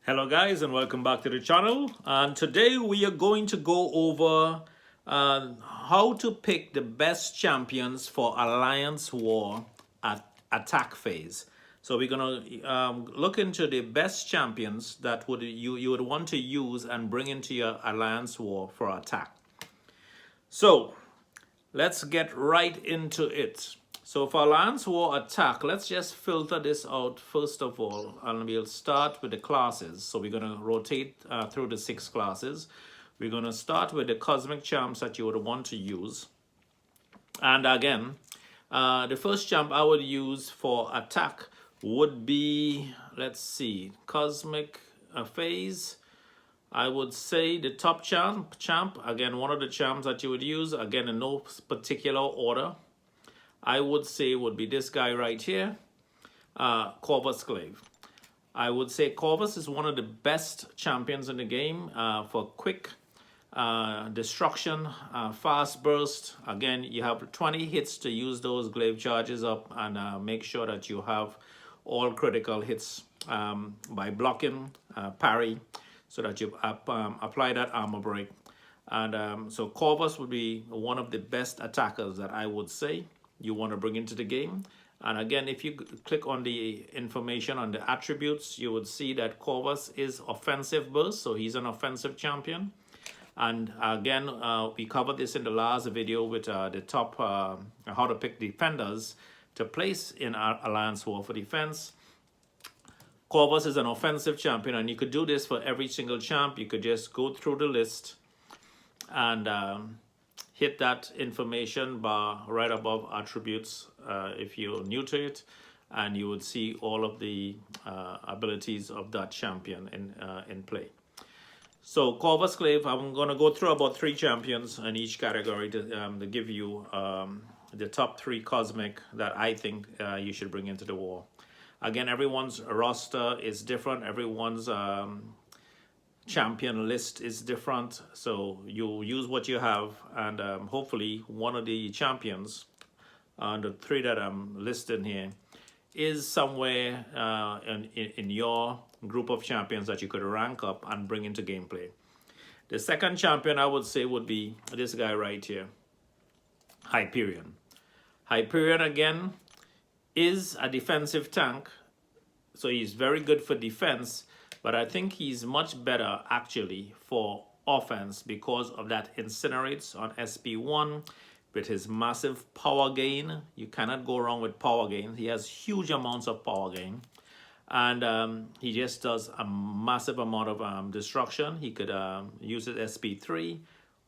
Hello guys and welcome back to the channel, and today we are going to go over how to pick the best champions for Alliance War at Attack Phase. So we're going to look into the best champions that you would want to use and bring into your Alliance War for attack. So let's get right into it. So for Alliance War Attack, let's just filter this out first of all, and we'll start with the classes. So we're going to rotate through the 6 classes. We're going to start with the Cosmic Champs that you would want to use. And again, the first champ I would use for attack would be, let's see, Cosmic Phase. I would say the top champ, again, one of the champs that you would use, again, in no particular order. I would say would be this guy right here, Corvus Glaive. I would say Corvus is one of the best champions in the game for quick destruction, fast burst. Again, you have 20 hits to use those glaive charges up, and make sure that you have all critical hits by blocking, parry, so that you apply that armor break. And so Corvus would be one of the best attackers that I would say you want to bring into the game. And again, if you click on the information on the attributes, you would see that Corvus is offensive burst, so he's an offensive champion. And again, we covered this in the last video with the top how to pick defenders to place in our Alliance War for defense. Corvus is an offensive champion, and you could do this for every single champ. You could just go through the list and hit that information bar right above attributes if you're new to it, and you would see all of the abilities of that champion in play. So Corvus Glaive, I'm going to go through about 3 champions in each category to give you the top 3 cosmic that I think you should bring into the war. Again, everyone's roster is different. Everyone's champion list is different, so you use what you have, and hopefully one of the champions, the 3 that I'm listing here, is somewhere in your group of champions that you could rank up and bring into gameplay. The second champion I would say would be this guy right here, Hyperion. Hyperion again is a defensive tank, so he's very good for defense, but I think he's much better actually for offense because of that incinerates on SP1 with his massive power gain. You cannot go wrong with power gain. He has huge amounts of power gain, and he just does a massive amount of destruction. He could use his SP3,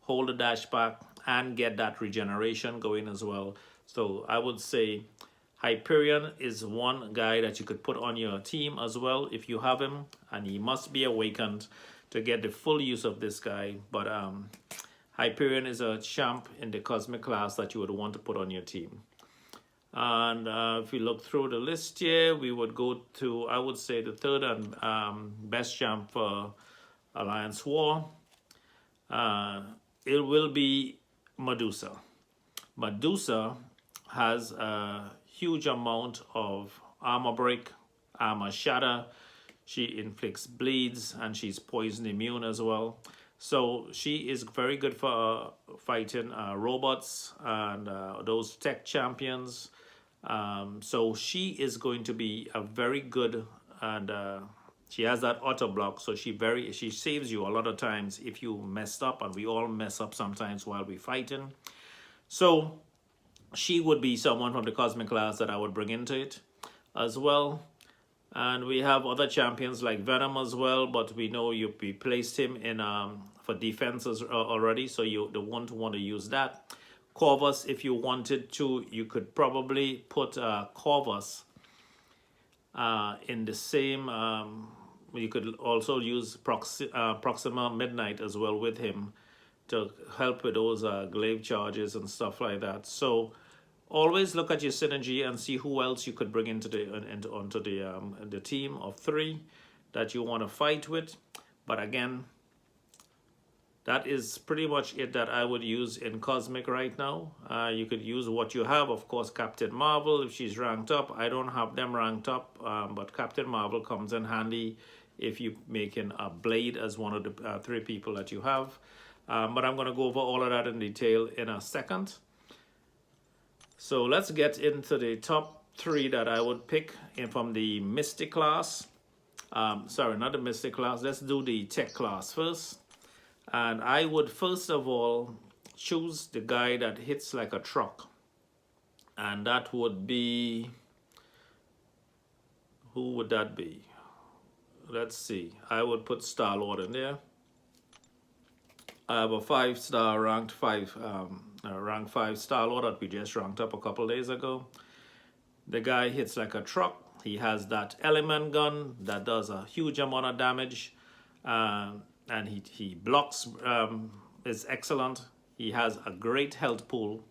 hold the dash back, and get that regeneration going as well. So I would say Hyperion is one guy that you could put on your team as well if you have him, and he must be awakened to get the full use of this guy. But Hyperion is a champ in the cosmic class that you would want to put on your team. And if we look through the list here, we would go to, I would say, the third and best champ for Alliance War. It will be Medusa. Medusa has a huge amount of armor break, armor shatter. She inflicts bleeds, and she's poison immune as well. So she is very good for fighting robots and those tech champions. So she is going to be a very good, and she has that auto block, so she saves you a lot of times if you messed up, and we all mess up sometimes while we're fighting. So she would be someone from the cosmic class that I would bring into it as well. And we have other champions like Venom as well, but we know we placed him in for defenses already, so you don't want to use that. Corvus, if you wanted to, you could probably put Corvus in the same. You could also use Proxima Midnight as well with him to help with those glaive charges and stuff like that. So always look at your synergy and see who else you could bring into onto the team of 3 that you want to fight with. But again, that is pretty much it that I would use in Cosmic right now. You could use what you have, of course. Captain Marvel, if she's ranked up. I don't have them ranked up, but Captain Marvel comes in handy if you making a blade as one of the 3 people that you have. But I'm going to go over all of that in detail in a second. So let's get into the top 3 that I would pick from the Mystic class. Sorry, not the Mystic class. Let's do the Tech class first. And I would first of all choose the guy that hits like a truck. And that would be... Who would that be? Let's see. I would put Star-Lord in there. I have a 5-star ranked 5 Star-Lord that we just ranked up a couple days ago. The guy hits like a truck. He has that element gun that does a huge amount of damage, and he blocks is excellent. He has a great health pool,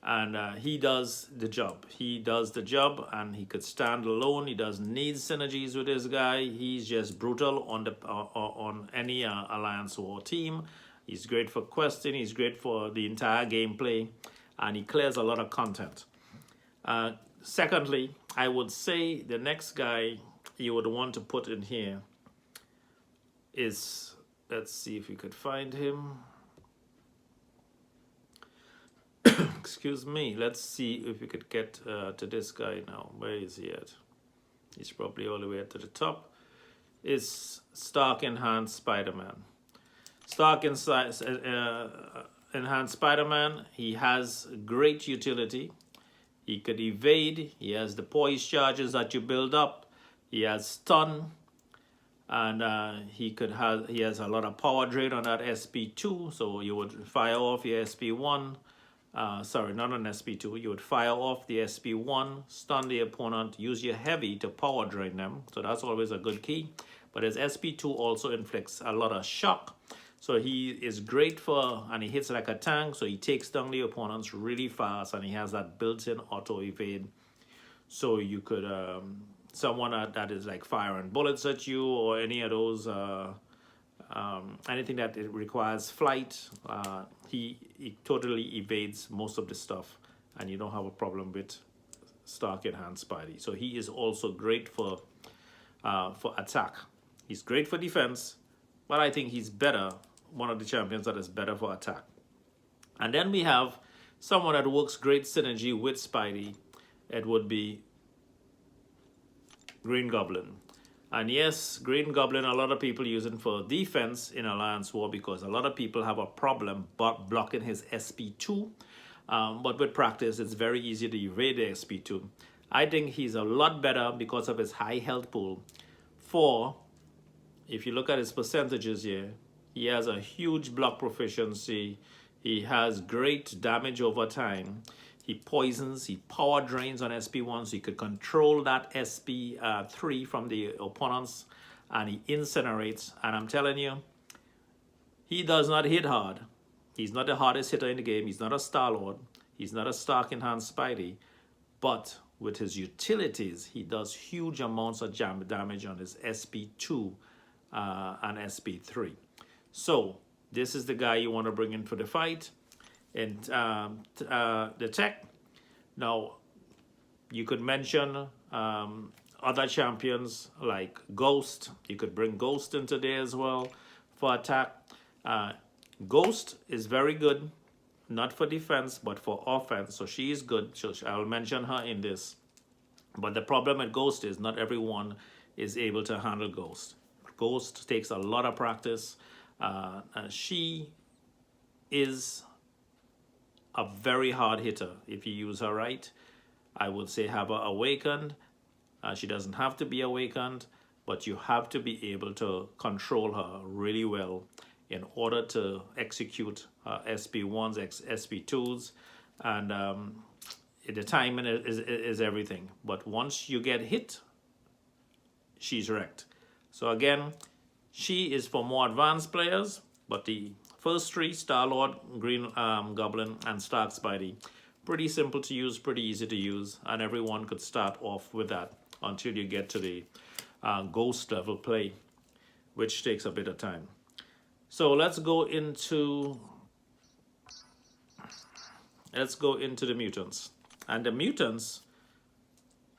and he does the job. He does the job, and he could stand alone. He doesn't need synergies with this guy. He's just brutal on any Alliance War team. He's great for questing. He's great for the entire gameplay, and he clears a lot of content. Secondly, I would say the next guy you would want to put in here is, let's see if we could find him. Excuse me. Let's see if we could get to this guy now. Where is he at? He's probably all the way to the top. Is Stark Enhanced Spider-Man. Stark Enhanced Spider-Man, he has great utility. He could evade. He has the poise charges that you build up. He has stun, and he has a lot of power drain on that SP2. So you would fire off your SP1. Sorry, not on SP2. You would fire off the SP1, stun the opponent, use your heavy to power drain them. So that's always a good key. But his SP2 also inflicts a lot of shock. So he is great for, and he hits like a tank, so he takes down the opponents really fast, and he has that built-in auto evade. So you could, someone that is like firing bullets at you, or any of those, anything that it requires flight, he totally evades most of the stuff, and you don't have a problem with Stark Enhanced Spidey. So he is also great for attack. He's great for defense, but I think he's better, one of the champions that is better for attack. And then we have someone that works great synergy with Spidey. It would be Green Goblin. And yes, Green Goblin, a lot of people use him for defense in Alliance War because a lot of people have a problem blocking his SP2. But with practice, it's very easy to evade the SP2. I think he's a lot better because of his high health pool. If you look at his percentages here, he has a huge block proficiency. He has great damage over time. He poisons, he power drains on SP1, so he could control that SP3 from the opponents, and he incinerates. And I'm telling you, he does not hit hard. He's not the hardest hitter in the game. He's not a Star-Lord. He's not a Stark Enhanced Spidey. But with his utilities, he does huge amounts of damage on his SP2 and SP3. So this is the guy you want to bring in for the fight. And the tech. Now, you could mention other champions like Ghost. You could bring Ghost into there as well for attack. Ghost is very good, not for defense, but for offense. So she is good. So I'll mention her in this. But the problem with Ghost is not everyone is able to handle Ghost. Ghost takes a lot of practice. She is a very hard hitter if you use her right. I would say have her awakened. She doesn't have to be awakened, but you have to be able to control her really well in order to execute SP1s, SP2s, and the timing is everything. But once you get hit, she's wrecked. So again, she is for more advanced players, but the first 3, Star-Lord, Green Goblin, and Stark Spidey, pretty simple to use, pretty easy to use, and everyone could start off with that until you get to the Ghost level play, which takes a bit of time. So let's go into the Mutants. And the Mutants,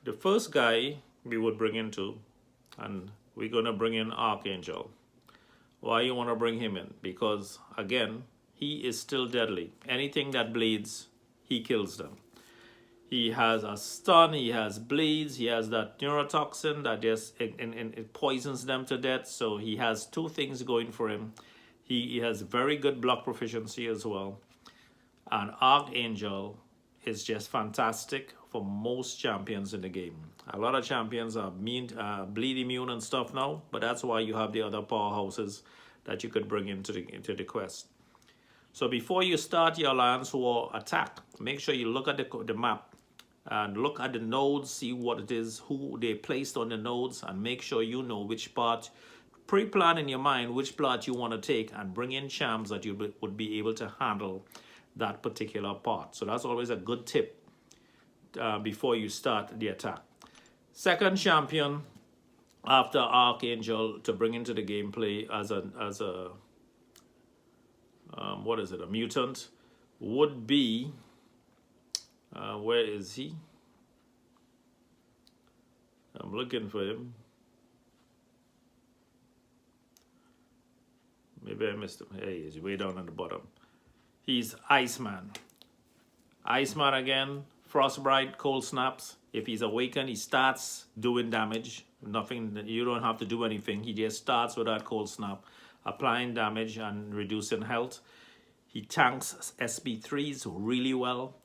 the first guy we would bring into, and we're going to bring in Archangel. Why you want to bring him in? Because, again, he is still deadly. Anything that bleeds, he kills them. He has a stun, he has bleeds, he has that neurotoxin that just it poisons them to death. So he has two things going for him. He has very good block proficiency as well. And Archangel is just fantastic for most champions in the game. A lot of champions are bleed immune and stuff now, but that's why you have the other powerhouses that you could bring into the quest. So before you start your Alliance War attack, make sure you look at the map and look at the nodes, see what it is, who they placed on the nodes, and make sure you know which part, pre-plan in your mind which part you want to take, and bring in champs that you would be able to handle that particular part. So that's always a good tip before you start the attack. Second champion after Archangel to bring into the gameplay as a what is it, a mutant, would be where is he? I'm looking for him. Maybe I missed him. Hey, he's way down at the bottom. He's Iceman. Iceman again, Frostbite, Cold Snaps. If he's awakened, he starts doing damage. Nothing, you don't have to do anything. He just starts with that Cold Snap, applying damage and reducing health. He tanks SP3s really well,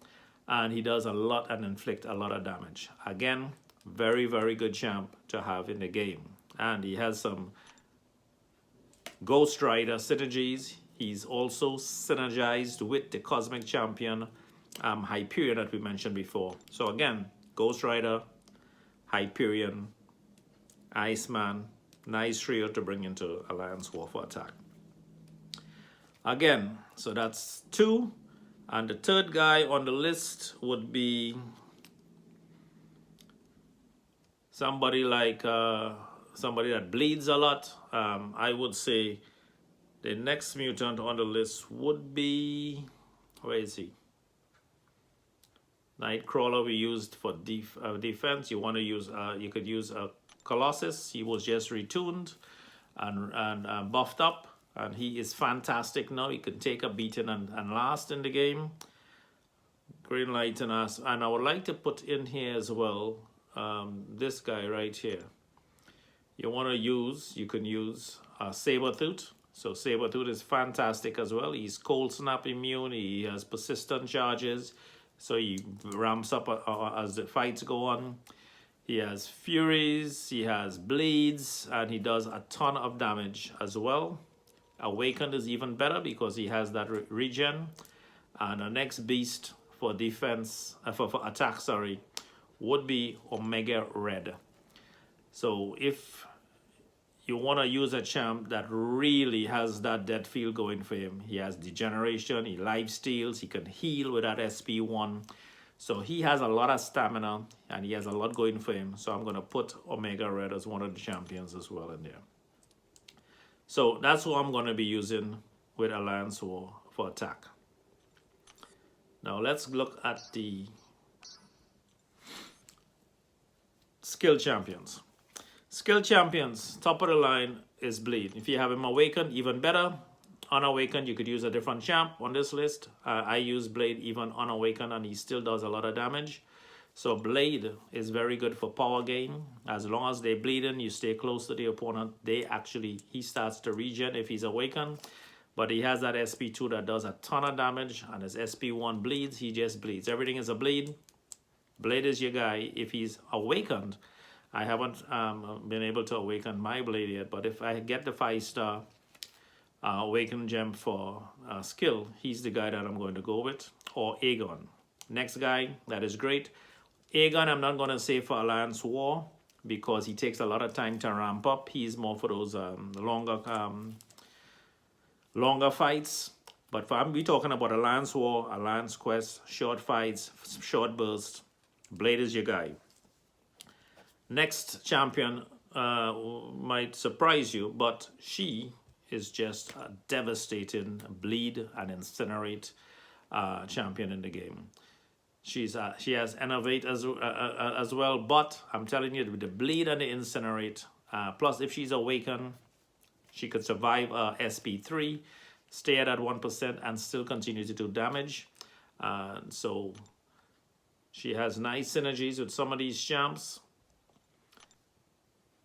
and he does a lot and inflict a lot of damage. Again, very, very good champ to have in the game. And he has some Ghost Rider synergies. He's also synergized with the Cosmic Champion Hyperion that we mentioned before. So again, Ghost Rider, Hyperion, Iceman, nice trio to bring into Alliance War for attack. Again, so that's two. And the third guy on the list would be somebody like somebody that bleeds a lot. I would say the next mutant on the list would be, where is he? Nightcrawler we used for defense. You want to use, you could use a Colossus. He was just retuned and buffed up, and he is fantastic now. He can take a beating and last in the game. Green light and us. And I would like to put in here as well, this guy right here. You want to use, you can use Sabertooth. So Sabertooth is fantastic as well. He's Cold Snap immune. He has persistent charges, so he ramps up as the fights go on. He has Furies, he has Bleeds, and he does a ton of damage as well. Awakened is even better because he has that regen. And the next beast for defense, for attack, sorry, would be Omega Red. So if you want to use a champ that really has that death field going for him, he has Degeneration, he life steals, he can heal with that SP1. So he has a lot of stamina and he has a lot going for him. So I'm going to put Omega Red as one of the champions as well in there. So that's who I'm going to be using with Alliance War for attack. Now let's look at the skill champions. Skill champions, top of the line is Bleed. If you have him awakened, even better. Unawakened, you could use a different champ on this list. I use Blade even unawakened, and he still does a lot of damage. So Blade is very good for power gain. As long as they bleed in, you stay close to the opponent. He starts to regen if he's awakened. But he has that SP2 that does a ton of damage, and his SP1 bleeds, he just bleeds. Everything is a bleed. Blade is your guy. If he's awakened, I haven't been able to awaken my Blade yet, but if I get the 5-star awaken gem for skill, he's the guy that I'm going to go with, or Aegon. Next guy, that is great. Aegon, I'm not going to say for Alliance War because he takes a lot of time to ramp up. He's more for those longer fights. But we're talking about Alliance War, Alliance Quest, short fights, short bursts. Blade is your guy. Next champion might surprise you, but she is just a devastating bleed and incinerate champion in the game. She has innovate as well, but I'm telling you, with the bleed and the incinerate, Plus, if she's awakened, she could survive SP3, stay at that 1%, and still continue to do damage. So she has nice synergies with some of these champs.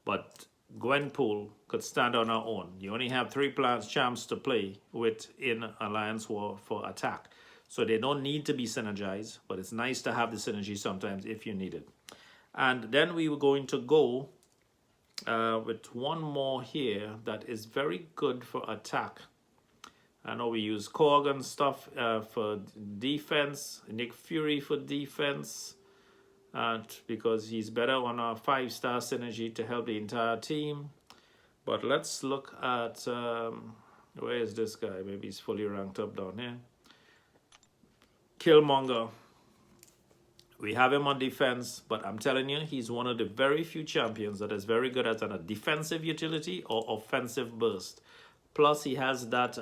But Gwenpool could stand on her own. You only have 3 champs to play with in Alliance War for attack. So they don't need to be synergized, but it's nice to have the synergy sometimes if you need it. And then we were going to go with one more here that is very good for attack. I know we use Korg and stuff for defense, Nick Fury for defense, because he's better on our 5-star synergy to help the entire team. But let's look at, where is this guy? Maybe he's fully ranked up down here. Killmonger. We have him on defense, but I'm telling you, he's one of the very few champions that is very good at a defensive utility or offensive burst. Plus, he has that,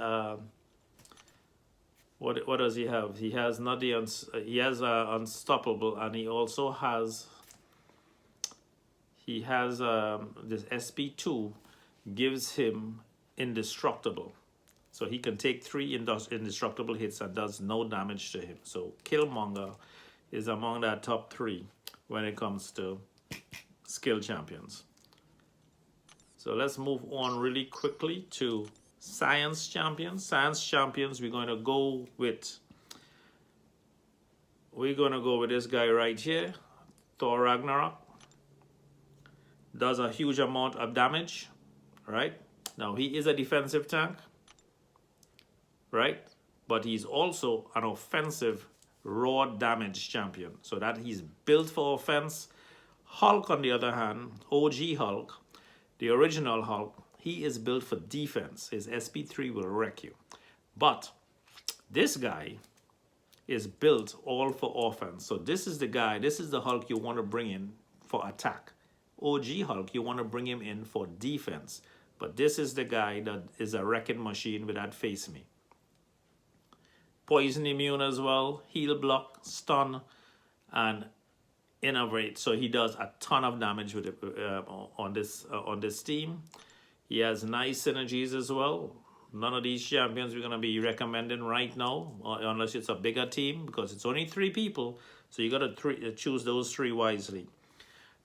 what does he have? He has not the, he has unstoppable, and he also has, this SP2 gives him indestructible. So he can take 3 indestructible hits and does no damage to him. So Killmonger is among that top 3 when it comes to skill champions. So let's move on really quickly to science champions. Science champions, we're going to go with this guy right here, Thor Ragnarok. Does a huge amount of damage, right? Now he is a defensive tank, right? But he's also an offensive raw damage champion, so that he's built for offense. Hulk, on the other hand, OG Hulk, the original Hulk, he is built for defense. His SP3 will wreck you. But this guy is built all for offense. So this is the guy, this is the Hulk you want to bring in for attack. OG Hulk, you want to bring him in for defense. But this is the guy that is a wrecking machine with that face me. Poison immune as well, heal block, stun, and innovate. So he does a ton of damage with it, on this team. He has nice synergies as well. None of these champions we're going to be recommending right now, unless it's a bigger team, because it's only 3 people. So you got to choose those 3 wisely.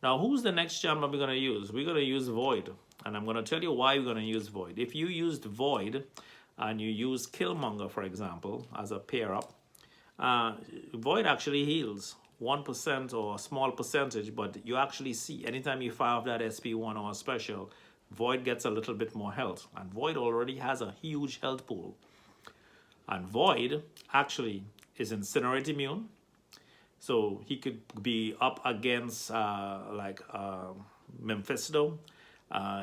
Now, who's the next champion we're going to use? We're going to use Void, and I'm going to tell you why we're going to use Void. If you used Void and you use Killmonger, for example, as a pair up, Void actually heals 1% or a small percentage, but you actually see anytime you fire off that SP1 or a special, Void gets a little bit more health, and Void already has a huge health pool. And Void actually is Incinerate immune, so he could be up against Mephisto.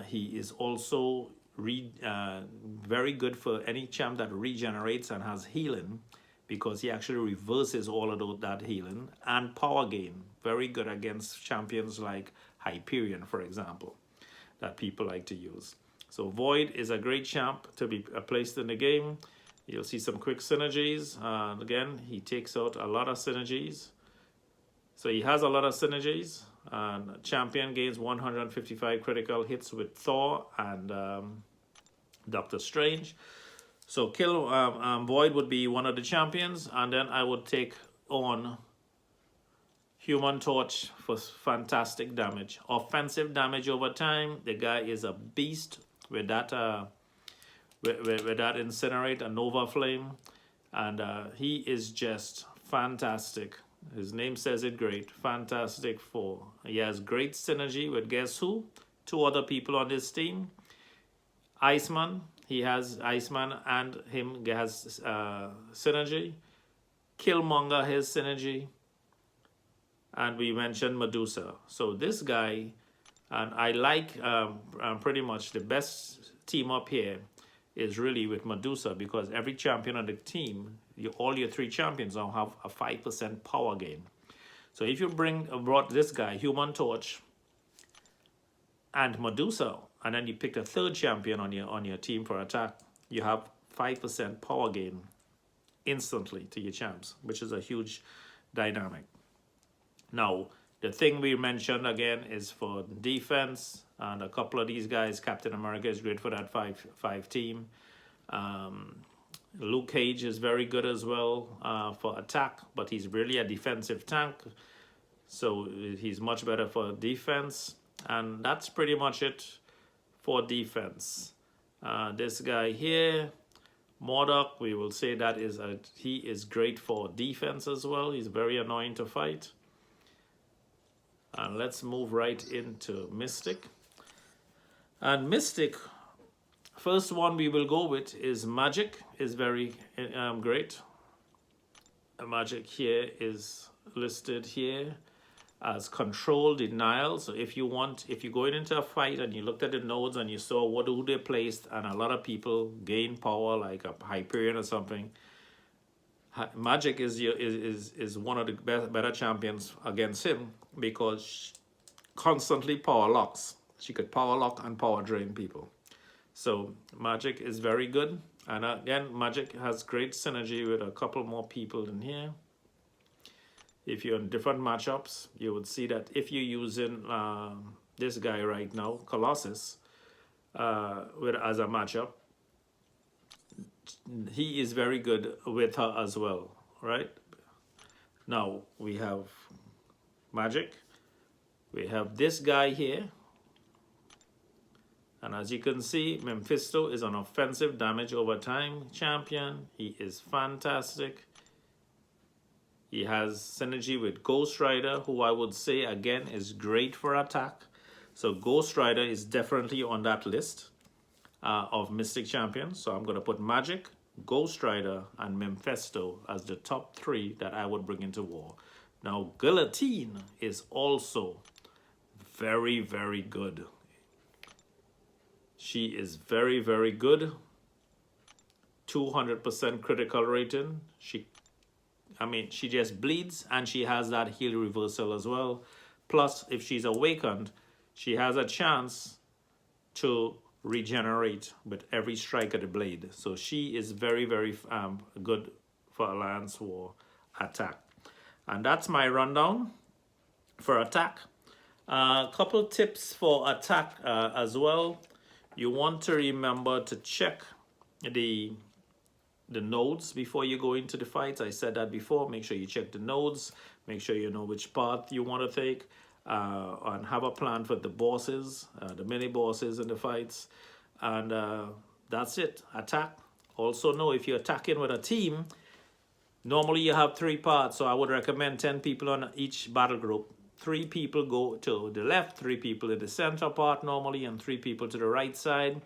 He is also very good for any champ that regenerates and has healing, because he actually reverses all of that healing, and power gain. Very good against champions like Hyperion, for example, that people like to use. So Void is a great champ to be placed in the game. You'll see some quick synergies. Again, he takes out a lot of synergies. So he has a lot of synergies. Champion gains 155 critical hits with Thor and Doctor Strange. So Void would be one of the champions, and then I would take on Human Torch for fantastic damage, offensive damage over time. The guy is a beast with that with that Incinerate and Nova Flame, and he is just fantastic. His name says it great. Fantastic Four. He has great synergy with, guess who? 2 other people on this team. Iceman. He has Iceman and him has synergy. Killmonger has synergy. And we mentioned Medusa. So this guy, and I like pretty much the best team up here is really with Medusa, because every champion on the team, all your 3 champions now have a 5% power gain. So if you brought this guy, Human Torch, and Medusa, and then you picked a 3rd champion on your team for attack, you have 5% power gain instantly to your champs, which is a huge dynamic. Now, The thing we mentioned again is for defense, and a couple of these guys, Captain America is great for that five team. Luke Cage is very good as well for attack, but he's really a defensive tank, so he's much better for defense. And that's pretty much it for defense. This guy here, Modok, we will say that he is great for defense as well. He's very annoying to fight. And let's move right into Mystic. And Mystic, first one we will go with is Magic, is very great. Magic here is listed here as Control Denial. So if you're going into a fight and you looked at the nodes and you saw who they placed, and a lot of people gain power like a Hyperion or something, Magic is one of the better champions against him, because constantly power locks. She could power lock and power drain people. So Magic is very good. And again, Magic has great synergy with a couple more people in here. If you're in different matchups, you would see that if you're using this guy right now, Colossus, as a matchup, he is very good with her as well, right? Now we have Magic. We have this guy here. And as you can see, Mephisto is an offensive damage over time champion. He is fantastic. He has synergy with Ghost Rider, who I would say again is great for attack. So Ghost Rider is definitely on that list of Mystic champions. So I'm going to put Magic, Ghost Rider, and Mephisto as the top 3 that I would bring into war. Now Guillotine is also very, very good. She is very, very good. 200% critical rating. She just bleeds, and she has that heal reversal as well. Plus, if she's awakened, she has a chance to regenerate with every strike of the blade. So she is very, very good for Alliance War attack. And that's my rundown for attack. A couple tips for attack as well. You want to remember to check the nodes before you go into the fights. I said that before. Make sure you check the nodes. Make sure you know which path you want to take, and have a plan for the bosses, the mini bosses in the fights. And that's it. Attack. Also know if you're attacking with a team, normally you have 3 parts. So I would recommend 10 people on each battle group. 3 people go to the left, 3 people in the center part normally, and 3 people to the right side.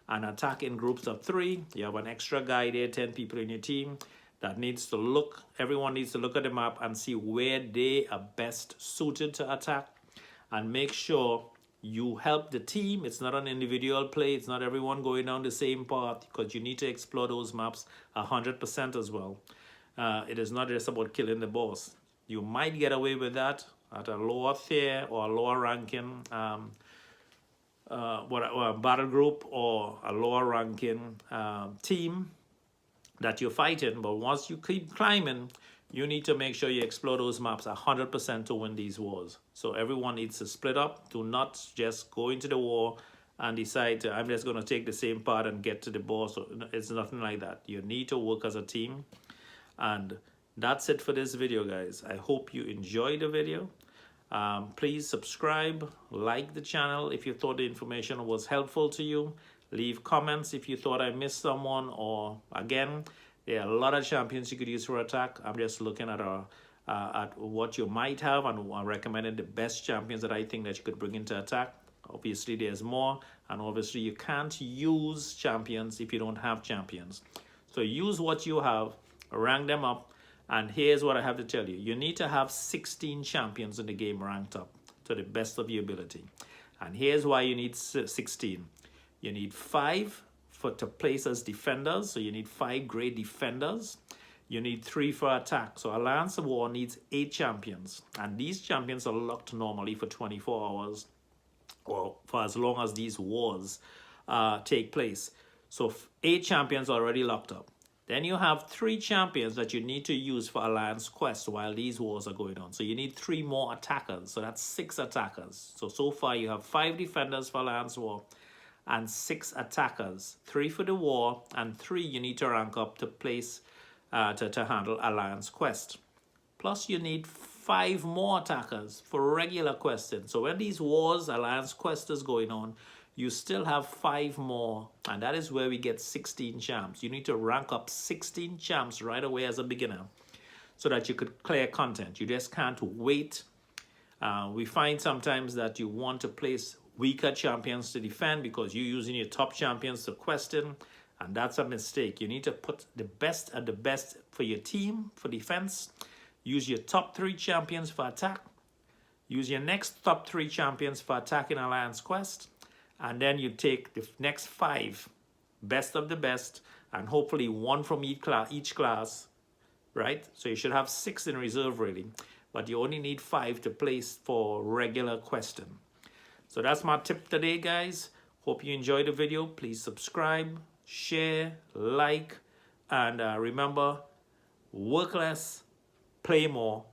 And attack in groups of 3. You have an extra guy there, 10 people in your team that needs to look. Everyone needs to look at the map and see where they are best suited to attack, and make sure you help the team. It's not an individual play. It's not everyone going down the same path, because you need to explore those maps 100% as well. It is not just about killing the boss. You might get away with that at a lower tier or a lower ranking battle group, or a lower ranking team that you're fighting. But once you keep climbing, you need to make sure you explore those maps 100% to win these wars. So everyone needs to split up. Do not just go into the war and decide I'm just going to take the same part and get to the boss. It's nothing like that. You need to work as a team. And that's it for this video, guys. I hope you enjoyed the video. Please subscribe, like the channel if you thought the information was helpful to you. Leave comments if you thought I missed someone, or again, there are a lot of champions you could use for attack. I'm just looking at what you might have, and I'm recommending the best champions that I think that you could bring into attack. Obviously, there's more, and obviously you can't use champions if you don't have champions. So use what you have, rank them up. And here's what I have to tell you. You need to have 16 champions in the game ranked up to the best of your ability. And here's why you need 16. You need 5 to place as defenders. So you need 5 great defenders. You need 3 for attack. So Alliance of War needs 8 champions. And these champions are locked normally for 24 hours, or for as long as these wars take place. So 8 champions are already locked up. Then you have 3 champions that you need to use for Alliance Quest while these wars are going on. So you need 3 more attackers. So that's 6 attackers. So far you have 5 defenders for Alliance War and 6 attackers. 3 for the war and 3 you need to rank up to place to handle Alliance Quest. Plus you need 5 more attackers for regular questing. So when these wars, Alliance Quest is going on, you still have 5 more, and that is where we get 16 champs. You need to rank up 16 champs right away as a beginner so that you could clear content. You just can't wait. We find sometimes that you want to place weaker champions to defend because you're using your top champions to question, and that's a mistake. You need to put the best at the best for your team for defense. Use your top 3 champions for attack. Use your next top 3 champions for attack in Alliance Quest. And then you take the next 5, best of the best, and hopefully 1 from each class, right? So you should have 6 in reserve really, but you only need 5 to place for regular questing. So that's my tip today, guys. Hope you enjoyed the video. Please subscribe, share, like, and remember, work less, play more,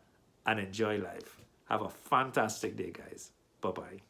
and enjoy life. Have a fantastic day, guys. Bye-bye.